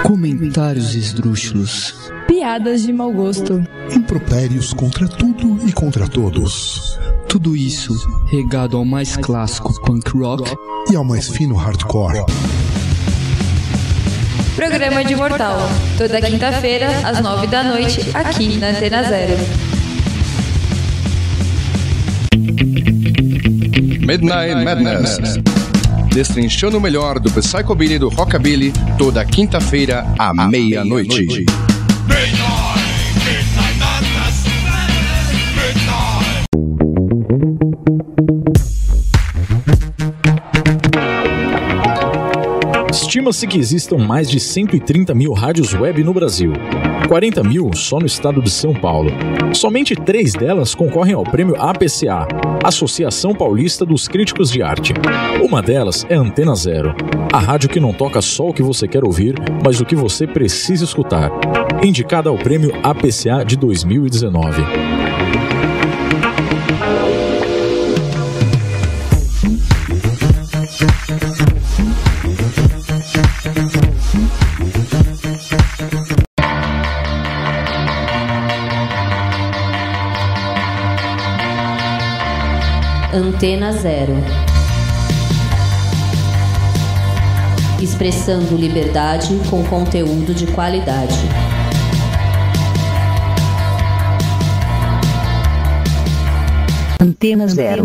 Comentários esdrúxulos. Piadas de mau gosto. Impropérios contra tudo e contra todos. Tudo isso regado ao mais clássico punk rock e ao mais fino hardcore. Programa de Mortal, toda quinta-feira, às 9 da noite, aqui na Antena Zero. Midnight Madness. Destrinchando o melhor do Psychobilly e do Rockabilly, toda quinta-feira, à meia-noite. Estima-se que existam mais de 130 mil rádios web no Brasil, 40 mil só no estado de São Paulo. Somente 3 delas concorrem ao prêmio APCA, Associação Paulista dos Críticos de Arte. Uma delas é Antena Zero, a rádio que não toca só o que você quer ouvir, mas o que você precisa escutar. Indicada ao prêmio APCA de 2019. Antena Zero. Expressando liberdade com conteúdo de qualidade. Antena Zero.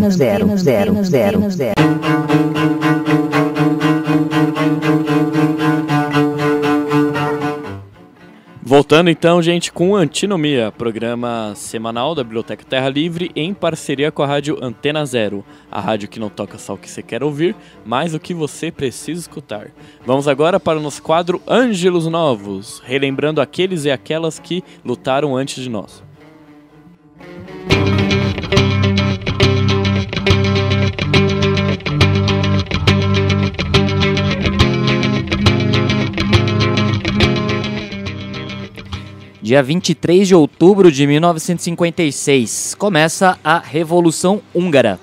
Voltando então, gente, com Antinomia, programa semanal da Biblioteca Terra Livre em parceria com a rádio Antena Zero, a rádio que não toca só o que você quer ouvir, mas o que você precisa escutar. Vamos agora para o nosso quadro Ângelos Novos, relembrando aqueles e aquelas que lutaram antes de nós. Dia 23 de outubro de 1956, começa a Revolução Húngara.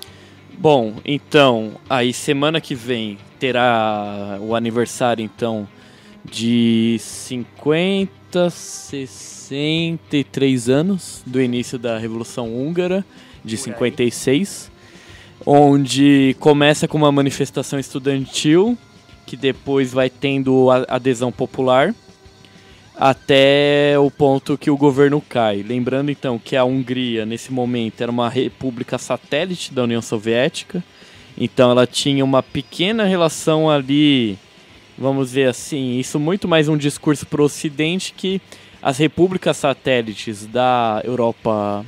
Bom, então, aí semana que vem terá o aniversário, então, de 63 anos do início da Revolução Húngara, de 56, onde começa com uma manifestação estudantil, que depois vai tendo adesão popular, até o ponto que o governo cai. Lembrando então que a Hungria nesse momento era uma república satélite da União Soviética, então ela tinha uma pequena relação ali, vamos dizer assim, isso muito mais um discurso para o Ocidente, que as repúblicas satélites da Europa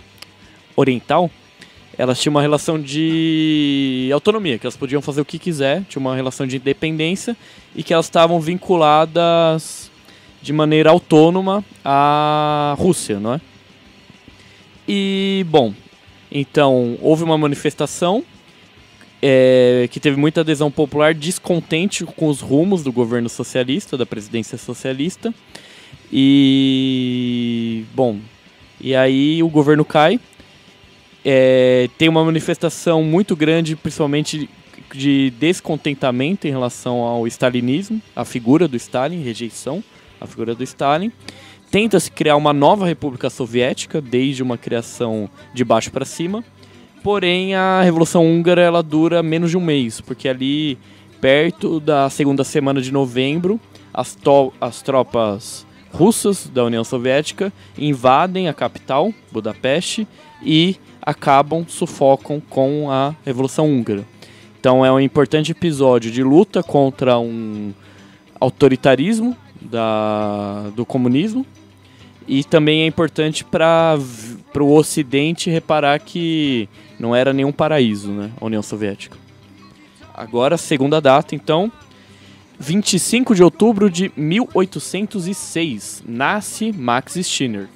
Oriental, elas tinham uma relação de autonomia, que elas podiam fazer o que quiser, tinha uma relação de independência e que elas estavam vinculadas de maneira autônoma à Rússia, não é? E, bom, então houve uma manifestação que teve muita adesão popular, descontente com os rumos do governo socialista, da presidência socialista. E, bom, e aí o governo cai. Tem uma manifestação muito grande, principalmente de descontentamento em relação ao stalinismo, a figura do Stalin, rejeição à figura do Stalin. Tenta-se criar uma nova República Soviética, desde uma criação de baixo para cima. Porém, a Revolução Húngara ela dura menos de um mês, porque ali, perto da segunda semana de novembro, as tropas russas da União Soviética invadem a capital, Budapeste, e sufocam com a Revolução Húngara. Então é um importante episódio de luta contra um autoritarismo do comunismo, e também é importante para o Ocidente reparar que não era nenhum paraíso, né, a União Soviética. Agora, segunda data, então, 25 de outubro de 1806, nasce Max Stirner.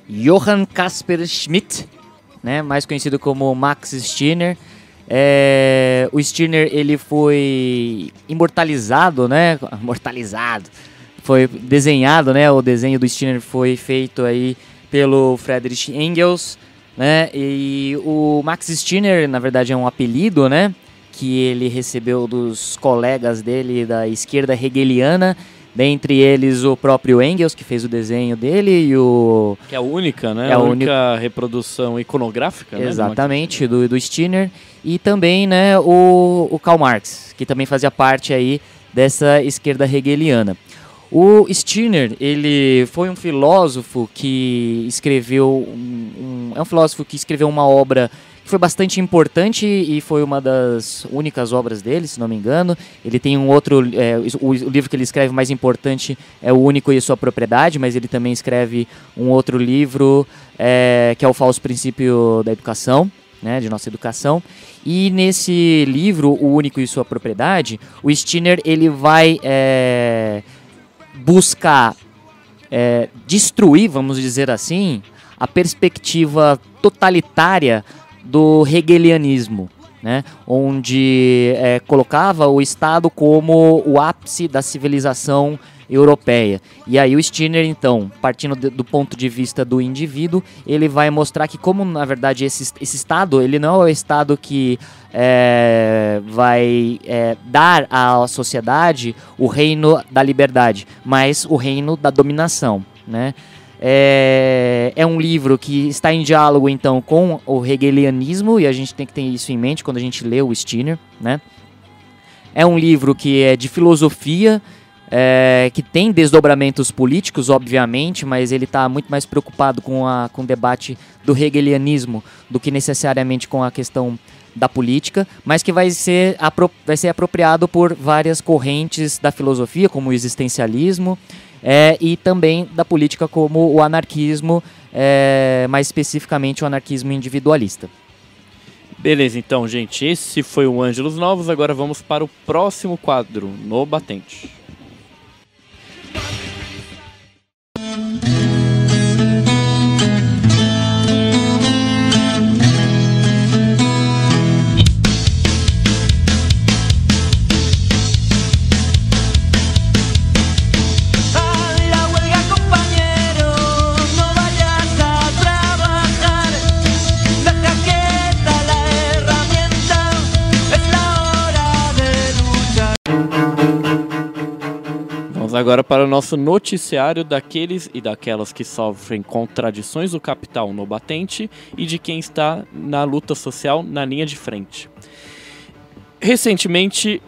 Johann Caspar Schmidt, né, mais conhecido como Max Stirner, O Stirner, ele foi imortalizado, né? Foi desenhado, né? O desenho do Stirner foi feito aí pelo Friedrich Engels, né? E o Max Stirner, na verdade, é um apelido, né? Que ele recebeu dos colegas dele da esquerda hegeliana, dentre eles o próprio Engels, que fez o desenho dele, e o... Que é a única, né? A única reprodução iconográfica, né? Exatamente, do Stirner. E também, né, o Karl Marx, que também fazia parte aí dessa esquerda hegeliana. O Stirner, ele foi um filósofo que escreveu uma obra que foi bastante importante e foi uma das únicas obras dele, se não me engano. Ele tem um outro, o livro que ele escreve mais importante é O Único e Sua Propriedade, mas ele também escreve um outro livro que é O Falso Princípio da Educação, né, de nossa educação. E nesse livro, O Único e Sua Propriedade, o Stirner, ele vai buscar destruir, vamos dizer assim, a perspectiva totalitária do hegelianismo, né? Onde colocava o Estado como o ápice da civilização europeia. E aí o Stirner, então, partindo do ponto de vista do indivíduo, ele vai mostrar que como, na verdade, esse Estado, ele não é o Estado que vai dar à sociedade o reino da liberdade, mas o reino da dominação, né? É um livro que está em diálogo, então, com o hegelianismo, e a gente tem que ter isso em mente quando a gente lê o Stirner, né? É um livro que é de filosofia, que tem desdobramentos políticos, obviamente, mas ele está muito mais preocupado com o debate do hegelianismo do que necessariamente com a questão da política, mas que vai ser apropriado por várias correntes da filosofia, como o existencialismo, e também da política, como o anarquismo, mais especificamente o anarquismo individualista. Beleza, então, gente, esse foi o Ângelos Novos. Agora vamos para o próximo quadro, No Batente. Agora para o nosso noticiário daqueles e daquelas que sofrem contradições do capital no batente e de quem está na luta social na linha de frente. Recentemente,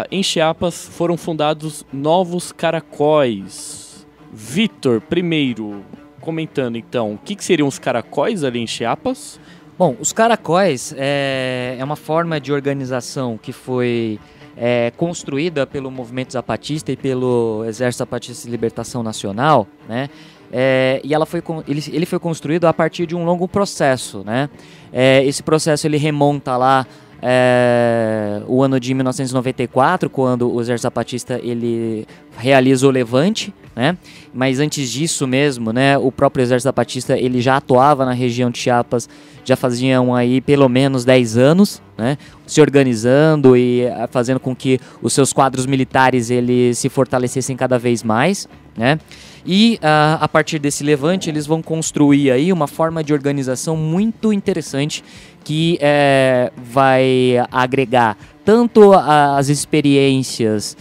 em Chiapas foram fundados novos caracóis. Vitor, primeiro, comentando então, o que seriam os caracóis ali em Chiapas? Bom, os caracóis é uma forma de organização que foi construída pelo Movimento Zapatista e pelo Exército Zapatista de Libertação Nacional, né? E ele foi construído a partir de um longo processo, né? Esse processo ele remonta lá o ano de 1994, quando o Exército Zapatista ele realiza o Levante, né? Mas antes disso mesmo, né, o próprio Exército Zapatista ele já atuava na região de Chiapas, já faziam aí pelo menos 10 anos, né, se organizando e fazendo com que os seus quadros militares eles se fortalecessem cada vez mais, né? E a partir desse levante eles vão construir aí uma forma de organização muito interessante que vai agregar tanto as experiências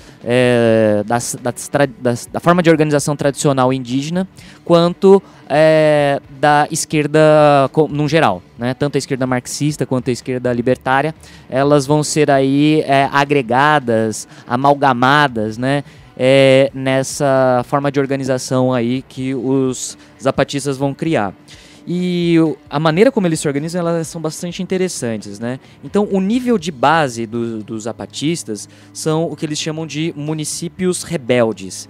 da forma de organização tradicional indígena, quanto da esquerda no geral, né? Tanto a esquerda marxista quanto a esquerda libertária, elas vão ser aí agregadas, amalgamadas, né? Nessa forma de organização aí que os zapatistas vão criar. E a maneira como eles se organizam, elas são bastante interessantes, né? Então, o nível de base dos zapatistas são o que eles chamam de municípios rebeldes.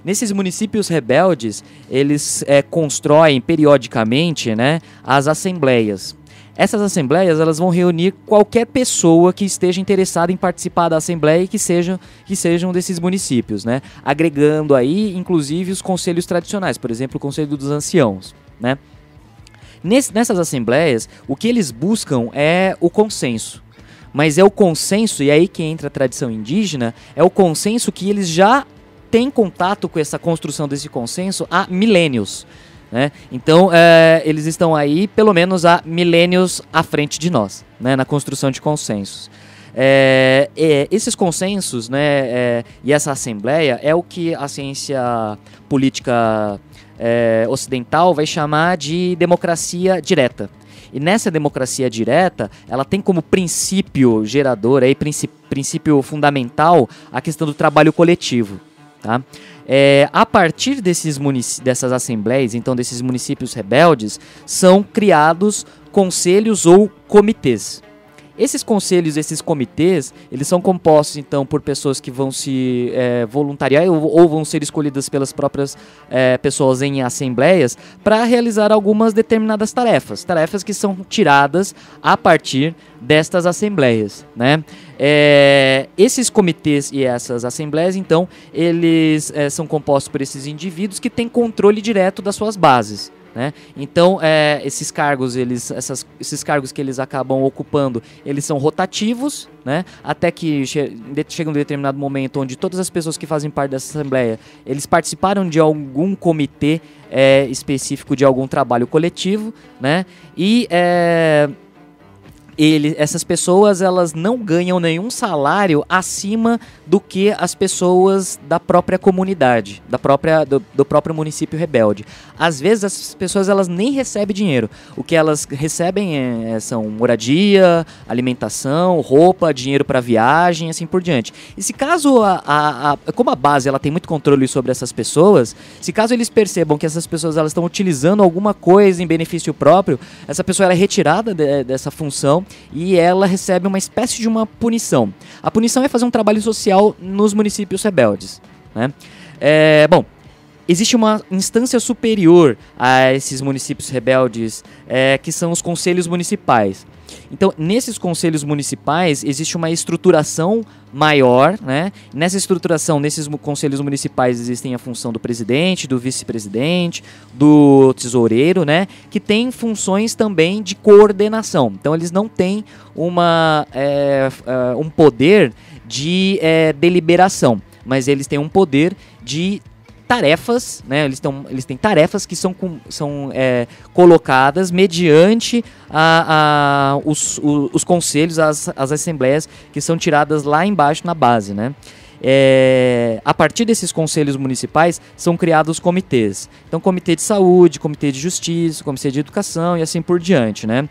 Nesses municípios rebeldes, eles constroem periodicamente, né, as assembleias. Essas assembleias elas vão reunir qualquer pessoa que esteja interessada em participar da assembleia e que sejam desses municípios, né? Agregando aí, inclusive, os conselhos tradicionais, por exemplo, o Conselho dos Anciãos, né? Nessas assembleias, o que eles buscam é o consenso. Mas é o consenso, e aí que entra a tradição indígena, é o consenso que eles já têm contato com essa construção desse consenso há milênios. Né? Então, eles estão aí, pelo menos, há milênios à frente de nós, né? Na construção de consensos. Esses consensos, né, e essa assembleia é o que a ciência política ocidental vai chamar de democracia direta. E nessa democracia direta, ela tem como princípio gerador, princípio fundamental, a questão do trabalho coletivo. Tá? A partir dessas assembleias, então desses municípios rebeldes, são criados conselhos ou comitês. Esses conselhos, esses comitês, eles são compostos então por pessoas que vão se voluntariar ou vão ser escolhidas pelas próprias pessoas em assembleias para realizar algumas determinadas tarefas que são tiradas a partir destas assembleias, né? Esses comitês e essas assembleias, então, eles são compostos por esses indivíduos que têm controle direto das suas bases. Né? Então, esses cargos, esses cargos que eles acabam ocupando, eles são rotativos, né? Até que chega um determinado momento onde todas as pessoas que fazem parte dessa assembleia, eles participaram de algum comitê específico de algum trabalho coletivo, né? E essas pessoas, elas não ganham nenhum salário acima do que as pessoas da própria comunidade, do próprio município rebelde. Às vezes as pessoas, elas nem recebem dinheiro. O que elas recebem são moradia, alimentação, roupa, dinheiro para viagem, assim por diante. E se caso como a base ela tem muito controle sobre essas pessoas, se caso eles percebam que essas pessoas elas estão utilizando alguma coisa em benefício próprio, essa pessoa ela é retirada dessa função e ela recebe uma espécie de uma punição. A punição é fazer um trabalho social nos municípios rebeldes, né? Bom, existe uma instância superior a esses municípios rebeldes, que são os conselhos municipais. Então, nesses conselhos municipais, existe uma estruturação maior, né? Nessa estruturação, nesses conselhos municipais, existem a função do presidente, do vice-presidente, do tesoureiro, né? Que tem funções também de coordenação. Então, eles não têm um poder de deliberação, mas eles têm um poder de tarefas, né? Eles têm tarefas que são colocadas mediante os conselhos, as assembleias que são tiradas lá embaixo na base, né? A partir desses conselhos municipais são criados comitês. Então, comitê de saúde, comitê de justiça, comitê de educação e assim por diante, né?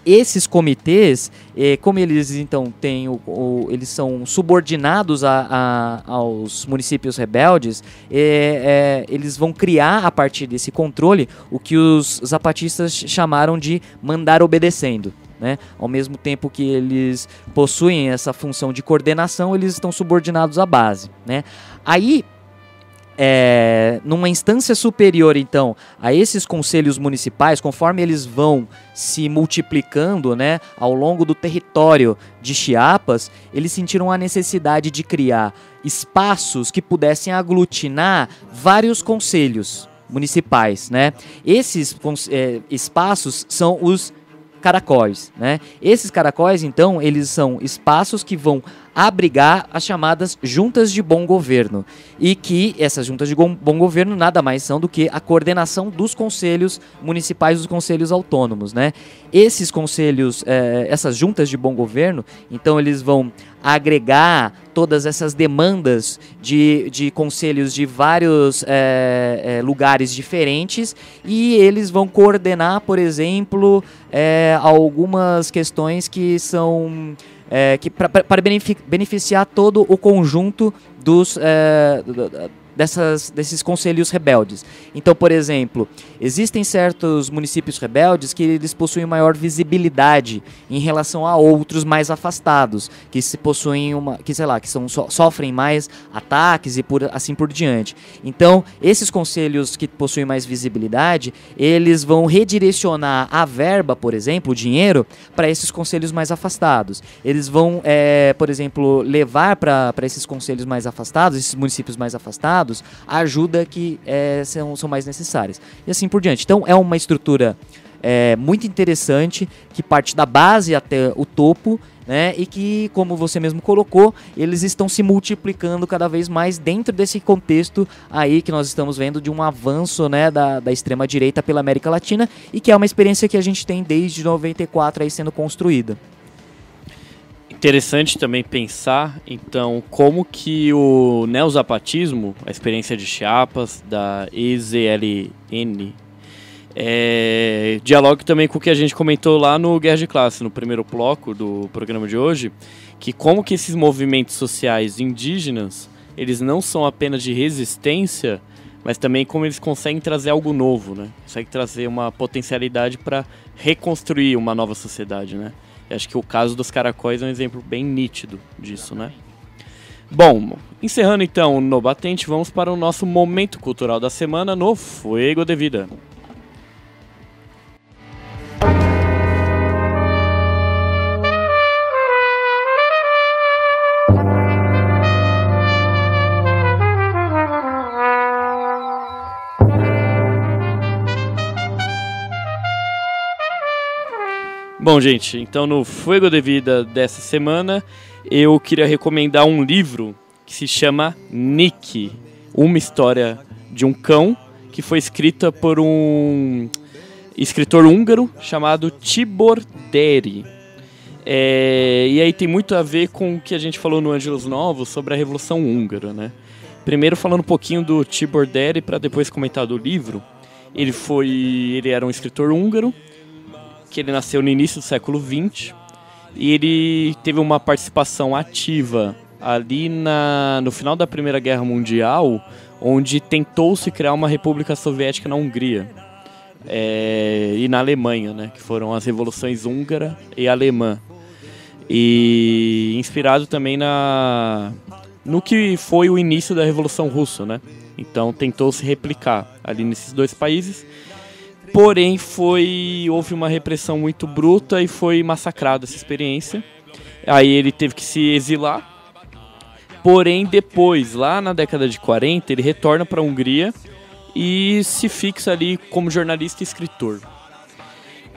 Esses comitês, como eles então eles são subordinados aos municípios rebeldes, eles vão criar a partir desse controle o que os zapatistas chamaram de mandar obedecendo. Né? Ao mesmo tempo que eles possuem essa função de coordenação, eles estão subordinados à base. Né? Aí, numa instância superior, então, a esses conselhos municipais, conforme eles vão se multiplicando, né, ao longo do território de Chiapas, eles sentiram a necessidade de criar espaços que pudessem aglutinar vários conselhos municipais. Né? Esses espaços são os caracóis. Né? Esses caracóis, então, eles são espaços que vão abrigar as chamadas juntas de bom governo, e que essas juntas de bom governo nada mais são do que a coordenação dos conselhos municipais, dos conselhos autônomos, né? Esses conselhos, essas juntas de bom governo, então eles vão agregar todas essas demandas de conselhos de vários lugares diferentes, e eles vão coordenar, por exemplo, algumas questões que são para beneficiar todo o conjunto desses conselhos rebeldes. Então, por exemplo, existem certos municípios rebeldes que eles possuem maior visibilidade em relação a outros mais afastados, que sofrem mais ataques e assim por diante. Então, esses conselhos que possuem mais visibilidade, eles vão redirecionar a verba, por exemplo, o dinheiro, para esses conselhos mais afastados. Eles vão, por exemplo, levar para esses conselhos mais afastados, esses municípios mais afastados, cuidados, a ajuda que são mais necessárias. E assim por diante. Então é uma estrutura muito interessante, que parte da base até o topo, né? E que, como você mesmo colocou, eles estão se multiplicando cada vez mais dentro desse contexto aí que nós estamos vendo de um avanço, né, da extrema-direita pela América Latina, e que é uma experiência que a gente tem desde 94 aí sendo construída. Interessante também pensar, então, como que o neozapatismo, a experiência de Chiapas, da EZLN, dialoga também com o que a gente comentou lá no Guerra de Classe, no primeiro bloco do programa de hoje, que como que esses movimentos sociais indígenas, eles não são apenas de resistência, mas também como eles conseguem trazer algo novo, né? Conseguem trazer uma potencialidade para reconstruir uma nova sociedade, né? E acho que o caso dos caracóis é um exemplo bem nítido disso, né? Bom, encerrando então no Batente, vamos para o nosso momento cultural da semana no Fuego de Vida. Bom, gente, então no Fuego de Vida dessa semana, eu queria recomendar um livro que se chama Nick, uma história de um cão, que foi escrita por um escritor húngaro chamado Tibor Déry. E aí tem muito a ver com o que a gente falou no Ângelos Novos sobre a Revolução Húngara, né? Primeiro falando um pouquinho do Tibor Déry para depois comentar do livro. Ele era um escritor húngaro, que ele nasceu no início do século XX, e ele teve uma participação ativa ali no final da Primeira Guerra Mundial, onde tentou-se criar uma república soviética na Hungria e na Alemanha, né, que foram as revoluções húngara e alemã. E inspirado também no que foi o início da Revolução Russa, né? Então tentou-se replicar ali nesses dois países. Porém, houve uma repressão muito bruta e foi massacrada essa experiência. Aí ele teve que se exilar. Porém, depois, lá na década de 40, ele retorna para a Hungria e se fixa ali como jornalista e escritor.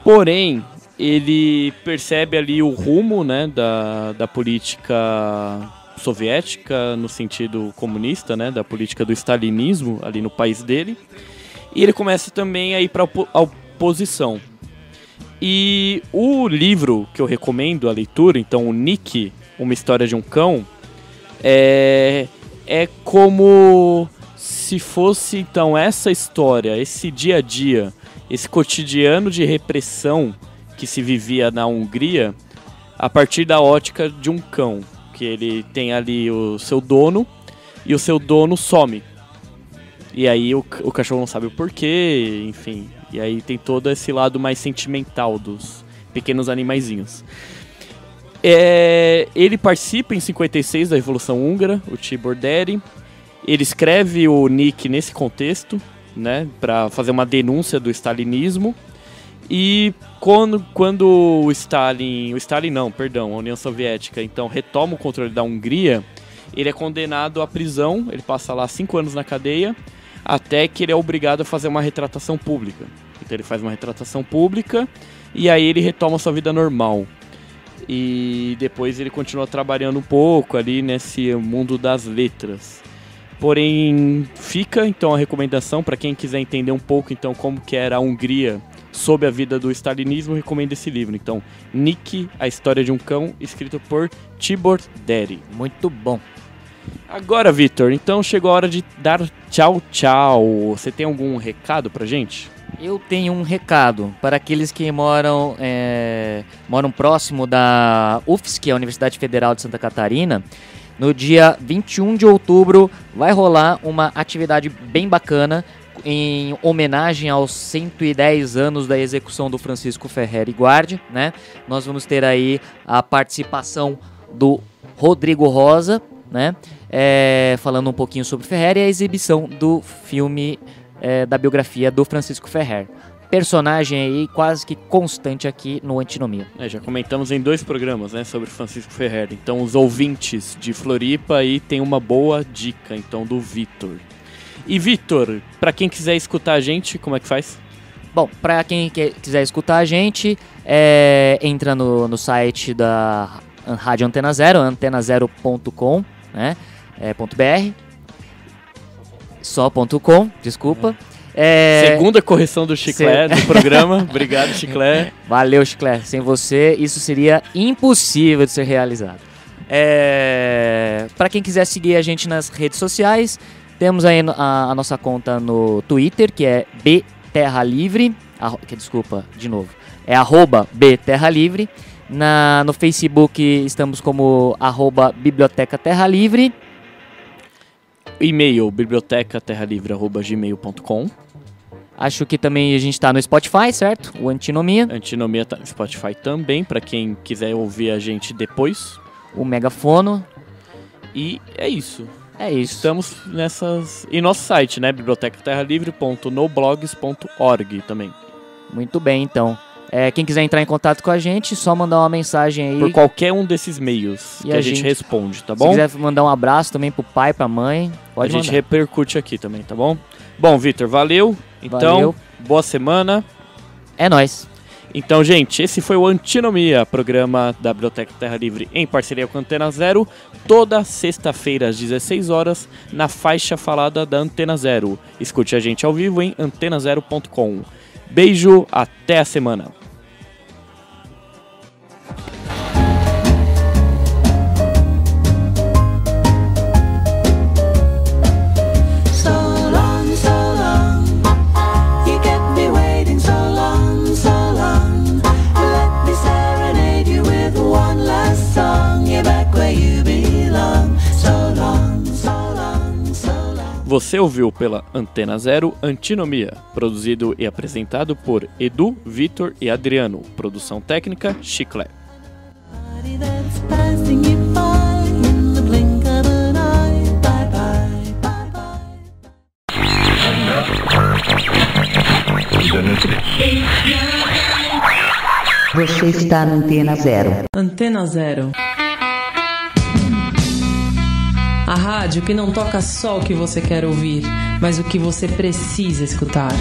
Porém, ele percebe ali o rumo, né, da política soviética, no sentido comunista, né, da política do stalinismo ali no país dele. E ele começa também a ir para a oposição. E o livro que eu recomendo a leitura, então o Nick, uma história de um cão, é como se fosse então essa história, esse dia a dia, esse cotidiano de repressão que se vivia na Hungria a partir da ótica de um cão, que ele tem ali o seu dono e o seu dono some. E aí o cachorro não sabe o porquê, enfim. E aí tem todo esse lado mais sentimental dos pequenos animaizinhos. Ele participa em 56 da Revolução Húngara, o Tibor Déry. Ele escreve o Nick nesse contexto, né, para fazer uma denúncia do stalinismo. E quando a União Soviética, então retoma o controle da Hungria, ele é condenado à prisão, ele passa lá 5 anos na cadeia, até que ele é obrigado a fazer uma retratação pública. Então ele faz uma retratação pública e aí ele retoma sua vida normal. E depois ele continua trabalhando um pouco ali nesse mundo das letras. Porém, fica então a recomendação para quem quiser entender um pouco então como que era a Hungria sob a vida do stalinismo, recomendo esse livro. Então, Nick, a história de um cão, escrito por Tibor Déry. Muito bom. Agora, Vitor, então chegou a hora de dar tchau, tchau. Você tem algum recado pra gente? Eu tenho um recado para aqueles que moram próximo da UFSC, que é a Universidade Federal de Santa Catarina. No dia 21 de outubro vai rolar uma atividade bem bacana em homenagem aos 110 anos da execução do Francisco Ferrer e Guardi, né? Nós vamos ter aí a participação do Rodrigo Rosa, né? Falando um pouquinho sobre Ferrer, e a exibição do filme da biografia do Francisco Ferrer. Personagem aí quase que constante aqui no Antinomia. Já comentamos em 2 programas, né, sobre Francisco Ferrer. Então os ouvintes de Floripa aí tem uma boa dica então do Vitor. E Vitor, pra quem quiser escutar a gente, como é que faz? Bom, pra quem quiser escutar a gente, entra no site da Rádio Antena Zero, antenazero.com, né? .br. Só .com, desculpa. Segunda correção do Chiclé do programa. Obrigado, Chiclé. Valeu, Chiclé. Sem você, isso seria impossível de ser realizado. Para quem quiser seguir a gente nas redes sociais, temos aí a nossa conta no Twitter, que é bterralivre. Desculpa, de novo. É @bterralivre. No Facebook estamos como @Biblioteca Terra Livre. E-mail bibliotecaterralivre@gmail.com. Acho que também a gente tá no Spotify, certo? O Antinomia. Antinomia tá no Spotify também, para quem quiser ouvir a gente depois. O Megafono. E é isso. É isso. Estamos nessas... E nosso site, né? bibliotecaterralivre.noblogs.org também. Muito bem, então. Quem quiser entrar em contato com a gente, só mandar uma mensagem aí. Por qualquer um desses meios que a gente responde, tá bom? Se quiser mandar um abraço também pro pai, pra mãe, pode mandar. A gente repercute aqui também, tá bom? Bom, Vitor, valeu. Então, boa semana. É nóis. Então, gente, esse foi o Antinomia, programa da Biblioteca Terra Livre em parceria com a Antena Zero, toda sexta-feira às 16 horas, na faixa falada da Antena Zero. Escute a gente ao vivo em antenazero.com. Beijo, até a semana. Você ouviu pela Antena Zero Antinomia, produzido e apresentado por Edu, Vitor e Adriano. Produção técnica, Chiclé. Você está na Antena Zero. Antena Zero. A rádio que não toca só o que você quer ouvir, mas o que você precisa escutar.